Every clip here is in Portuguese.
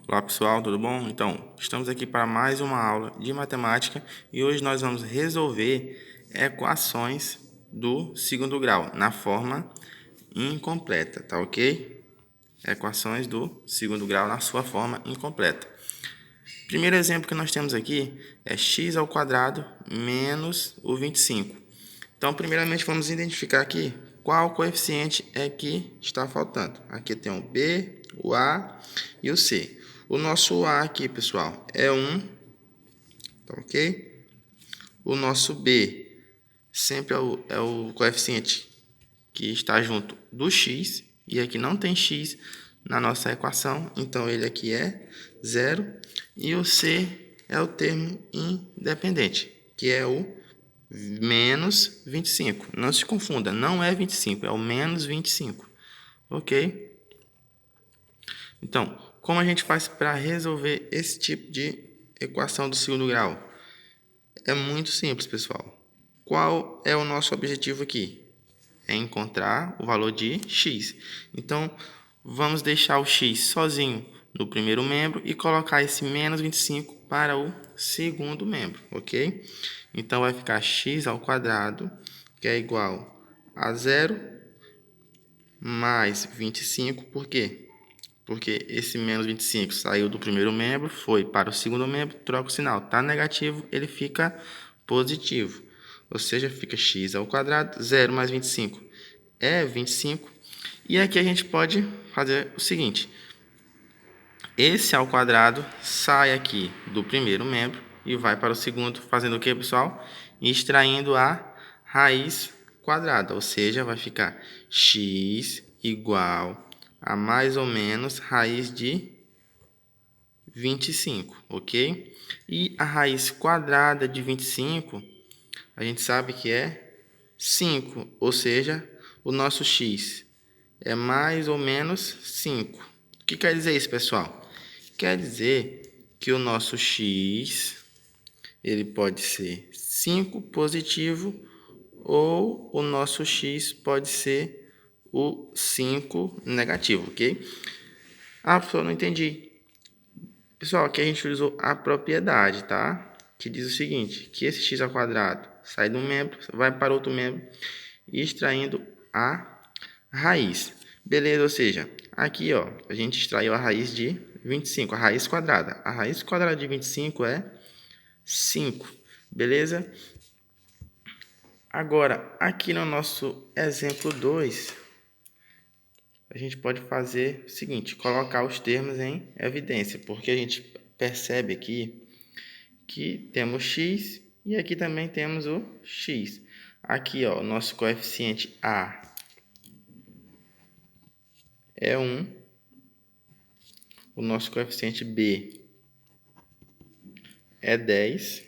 Olá pessoal, tudo bom? Então, estamos aqui para mais uma aula de matemática e hoje nós vamos resolver equações do segundo grau na forma incompleta, tá ok? Equações do segundo grau na sua forma incompleta. Primeiro exemplo que nós temos aqui é x ao quadrado menos o 25. Então, primeiramente vamos identificar aqui qual coeficiente é que está faltando. Aqui tem o b, o a e o c. O nosso A aqui, pessoal, é 1, tá ok? O nosso B sempre é o coeficiente que está junto do x, e aqui não tem x na nossa equação, então ele aqui é 0. E o C é o termo independente, que é o menos 25. Não se confunda, não é 25, é o menos 25, ok? Então, como a gente faz para resolver esse tipo de equação do segundo grau? É muito simples, pessoal. Qual é o nosso objetivo aqui? É encontrar o valor de x. Então, vamos deixar o x sozinho no primeiro membro e colocar esse menos 25 para o segundo membro, ok? Então, vai ficar x ao quadrado, que é igual a 0 mais 25, por quê? Porque esse menos 25 saiu do primeiro membro, foi para o segundo membro, troca o sinal. Está negativo, ele fica positivo. Ou seja, fica x ao quadrado, 0 mais 25 é 25. E aqui a gente pode fazer o seguinte. Esse ao quadrado sai aqui do primeiro membro e vai para o segundo, fazendo o que, pessoal? Extraindo a raiz quadrada, ou seja, vai ficar x igual a mais ou menos raiz de 25, ok? E a raiz quadrada de 25, a gente sabe que é 5, ou seja, o nosso x é mais ou menos 5. O que quer dizer isso, pessoal? Quer dizer que o nosso x ele pode ser 5 positivo ou o nosso x pode ser o 5 negativo, ok? Ah, professor, não entendi. Pessoal, aqui a gente utilizou a propriedade, tá? Que diz o seguinte, que esse x ao quadrado sai de um membro, vai para outro membro, extraindo a raiz. Beleza, ou seja, aqui ó, a gente extraiu a raiz de 25, a raiz quadrada. A raiz quadrada de 25 é 5, beleza? Agora, aqui no nosso exemplo 2, a gente pode fazer o seguinte, colocar os termos em evidência, porque a gente percebe aqui que temos x e aqui também temos o x. Aqui, ó, o nosso coeficiente A é 1, o nosso coeficiente B é 10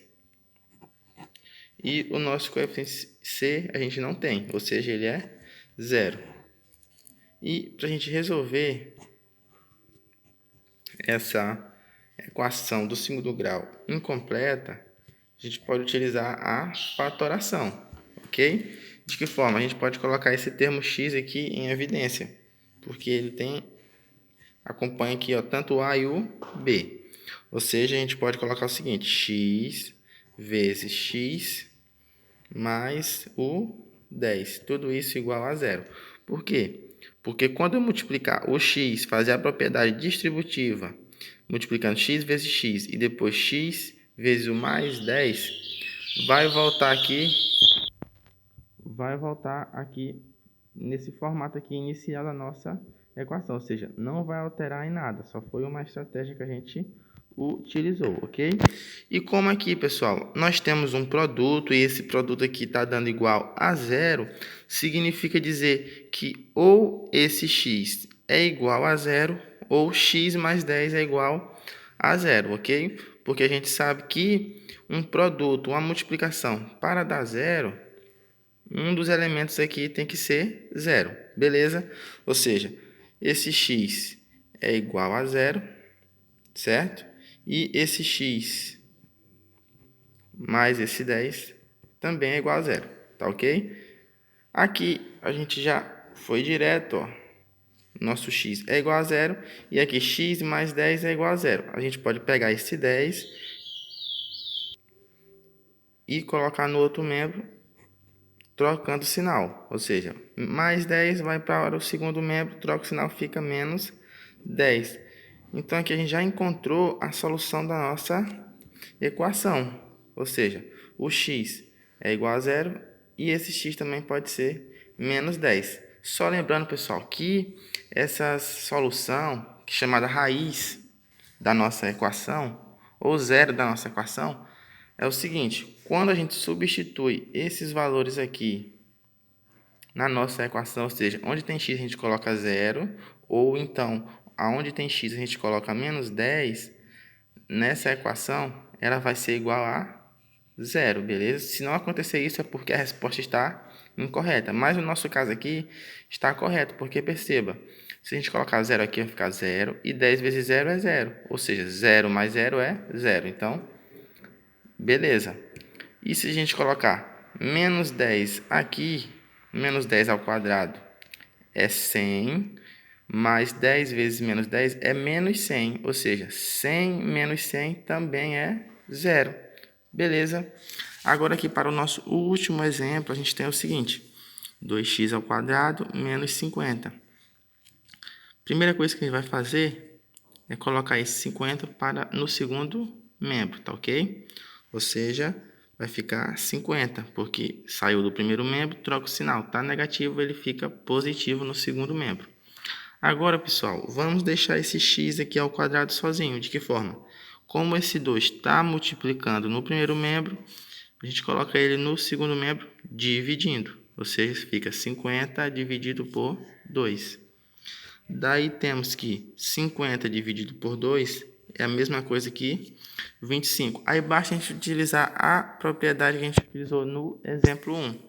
e o nosso coeficiente C a gente não tem, ou seja, ele é 0. E para a gente resolver essa equação do segundo grau incompleta, a gente pode utilizar a fatoração, ok? De que forma? A gente pode colocar esse termo x aqui em evidência, porque ele acompanha aqui ó, tanto o A e o B. Ou seja, a gente pode colocar o seguinte, x vezes x mais o 10. Tudo isso igual a zero. Por quê? Porque quando eu multiplicar o x, fazer a propriedade distributiva, multiplicando x vezes x e depois x vezes o mais 10, vai voltar aqui nesse formato aqui inicial da nossa equação, ou seja, não vai alterar em nada, só foi uma estratégia que a gente utilizou, ok? E como aqui, pessoal, nós temos um produto e esse produto aqui está dando igual a zero, significa dizer que ou esse x é igual a zero ou x mais 10 é igual a zero, ok? Porque a gente sabe que um produto, uma multiplicação, para dar zero, um dos elementos aqui tem que ser zero, beleza? Ou seja, esse x é igual a zero, certo? E esse x mais esse 10 também é igual a zero, tá ok? Aqui a gente já foi direto, ó, nosso x é igual a zero, e aqui x mais 10 é igual a zero. A gente pode pegar esse 10 e colocar no outro membro, trocando o sinal. Ou seja, mais 10 vai para o segundo membro, troca o sinal, fica menos 10. Então, aqui a gente já encontrou a solução da nossa equação. Ou seja, o x é igual a zero e esse x também pode ser menos 10. Só lembrando, pessoal, que essa solução, que é chamada raiz da nossa equação, ou zero da nossa equação, é o seguinte: quando a gente substitui esses valores aqui na nossa equação, ou seja, onde tem x a gente coloca zero, ou então, aonde tem x a gente coloca menos 10, nessa equação, ela vai ser igual a zero, beleza? Se não acontecer isso, é porque a resposta está incorreta. Mas no nosso caso aqui, está correto, porque perceba, se a gente colocar zero aqui, vai ficar zero, e 10 vezes zero é zero, ou seja, zero mais zero é zero. Então, beleza. E se a gente colocar menos 10 aqui, menos 10 ao quadrado é 100, mais 10 vezes menos 10 é menos 100, ou seja, 100 menos 100 também é zero. Beleza? Agora aqui para o nosso último exemplo, a gente tem o seguinte: 2x ao quadrado menos 50. Primeira coisa que a gente vai fazer é colocar esse 50 no segundo membro, tá ok? Ou seja, vai ficar 50, porque saiu do primeiro membro, troca o sinal. Tá negativo, ele fica positivo no segundo membro. Agora, pessoal, vamos deixar esse x aqui ao quadrado sozinho. De que forma? Como esse 2 está multiplicando no primeiro membro, a gente coloca ele no segundo membro dividindo. Ou seja, fica 50 dividido por 2. Daí temos que 50 dividido por 2 é a mesma coisa que 25. Aí basta a gente utilizar a propriedade que a gente utilizou no exemplo 1.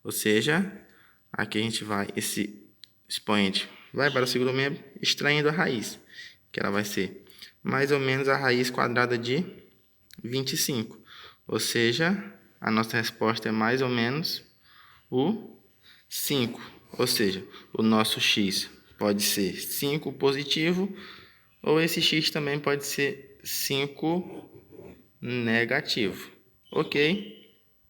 Ou seja, aqui a gente vai, esse expoente vai para o segundo membro, extraindo a raiz, que ela vai ser mais ou menos a raiz quadrada de 25. Ou seja, a nossa resposta é mais ou menos o 5. Ou seja, o nosso x pode ser 5 positivo, ou esse x também pode ser 5 negativo. Ok?